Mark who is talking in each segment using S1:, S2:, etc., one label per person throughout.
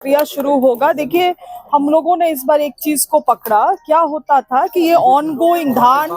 S1: प्रक्रिया शुरू होगा। देखिए, हम लोगों ने इस बार एक चीज को पकड़ा। क्या होता था कि ये ऑनगोइंग धान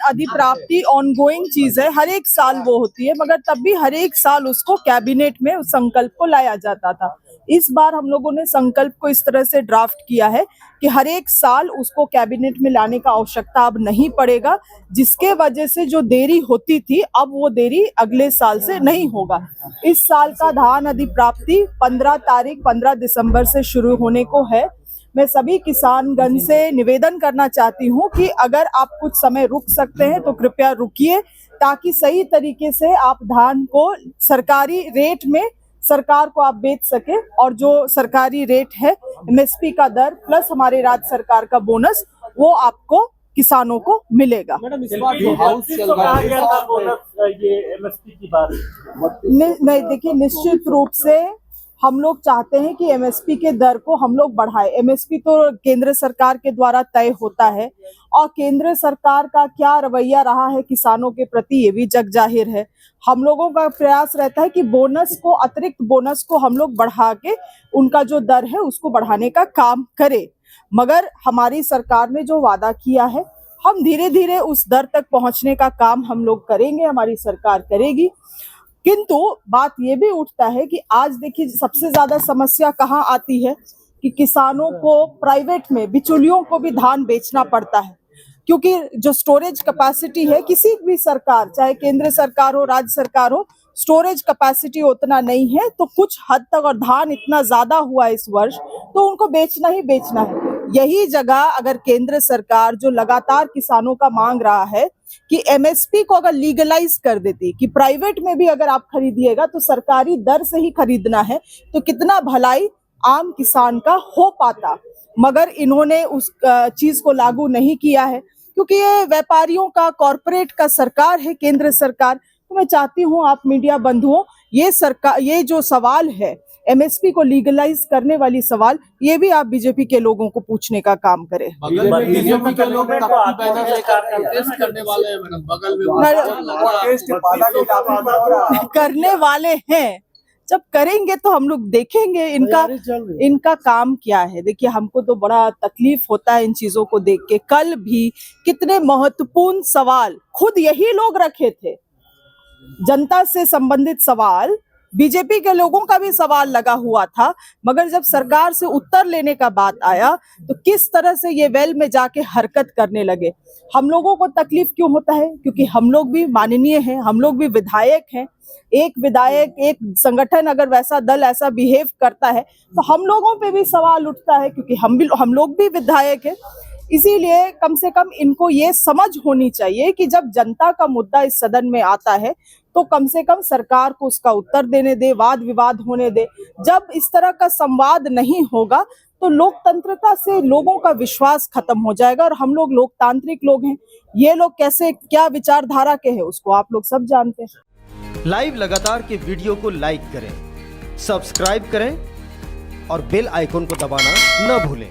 S1: अधिप्राप्ति ऑनगोइंग चीज है, हर एक साल वो होती है, मगर तब भी हर एक साल उसको कैबिनेट में उस संकल्प को लाया जाता था। इस बार हम लोगों ने संकल्प को इस तरह से ड्राफ्ट किया है कि हर एक साल उसको कैबिनेट में लाने का आवश्यकता अब नहीं पड़ेगा, जिसके वजह से जो देरी होती थी अब वो देरी अगले साल से नहीं होगा। इस साल का धान अधिप्राप्ति 15 दिसंबर से शुरू होने को है। मैं सभी किसानगण से निवेदन करना चाहती हूँ कि अगर आप कुछ समय रुक सकते हैं तो कृपया रुकिए, ताकि सही तरीके से आप धान को सरकारी रेट में सरकार को आप बेच सके, और जो सरकारी रेट है एमएसपी का दर प्लस हमारे राज्य सरकार का बोनस वो आपको किसानों को मिलेगा।
S2: मैडम, इस बार जो हाउस चल रहा है ये एमएसपी की बात
S1: नहीं, देखिए, निश्चित रूप से हम लोग चाहते हैं कि एमएसपी के दर को हम लोग बढ़ाएं। एमएसपी तो केंद्र सरकार के द्वारा तय होता है, और केंद्र सरकार का क्या रवैया रहा है किसानों के प्रति ये भी जग जाहिर है। हम लोगों का प्रयास रहता है कि बोनस को, अतिरिक्त बोनस को हम लोग बढ़ा के उनका जो दर है उसको बढ़ाने का काम करें। मगर हमारी सरकार ने जो वादा किया है, हम धीरे धीरे उस दर तक पहुंचने का काम हम लोग करेंगे, हमारी सरकार करेगी। किंतु बात ये भी उठता है कि आज देखिए, सबसे ज्यादा समस्या कहाँ आती है कि किसानों को प्राइवेट में बिचौलियों को भी धान बेचना पड़ता है, क्योंकि जो स्टोरेज कैपेसिटी है किसी भी सरकार, चाहे केंद्र सरकार हो राज्य सरकार हो, स्टोरेज कैपेसिटी उतना नहीं है। तो कुछ हद तक, और धान इतना ज्यादा हुआ इस वर्ष, तो उनको बेचना ही बेचना है। यही जगह अगर केंद्र सरकार जो लगातार किसानों का मांग रहा है कि एमएसपी को अगर लीगलाइज कर देती, कि प्राइवेट में भी अगर आप खरीदिएगा तो सरकारी दर से ही खरीदना है, तो कितना भलाई आम किसान का हो पाता। मगर इन्होंने उस चीज को लागू नहीं किया है, क्योंकि ये व्यापारियों का, कॉरपोरेट का सरकार है केंद्र सरकार। तो मैं चाहती हूँ आप मीडिया बंधुओं, ये जो सवाल है एमएसपी को लीगलाइज करने वाली सवाल, ये भी आप बीजेपी के लोगों को पूछने का काम करें।
S2: बगल में बीजेपी के लोग बैनर लेकर कंटेस्ट करने वाले हैं मैडम, बगल में
S1: करने वाले हैं। जब करेंगे तो हम लोग देखेंगे इनका काम क्या है। देखिए, हमको तो बड़ा तकलीफ होता है इन चीजों को देख के। कल भी कितने महत्वपूर्ण सवाल खुद यही लोग रखे थे, जनता से संबंधित सवाल, बीजेपी के लोगों का भी सवाल लगा हुआ था, मगर जब सरकार से उत्तर लेने का बात आया तो किस तरह से ये वेल में जाके हरकत करने लगे। हम लोगों को तकलीफ क्यों होता है? क्योंकि हम लोग भी माननीय हैं, हम लोग भी विधायक हैं। एक विधायक, एक संगठन अगर वैसा दल ऐसा बिहेव करता है तो हम लोगों पे भी सवाल उठता है, क्योंकि हम लोग भी विधायक हैं। इसीलिए कम से कम इनको ये समझ होनी चाहिए कि जब जनता का मुद्दा इस सदन में आता है तो कम से कम सरकार को उसका उत्तर देने दे, वाद विवाद होने दे। जब इस तरह का संवाद नहीं होगा तो लोकतंत्रता से लोगों का विश्वास खत्म हो जाएगा, और हम लोग लोकतांत्रिक लोग हैं। ये लोग कैसे, क्या विचारधारा के हैं उसको आप लोग सब जानते हैं।
S3: लाइव लगातार के वीडियो को लाइक करें, सब्सक्राइब करें और बेल आइकन को दबाना न भूलें।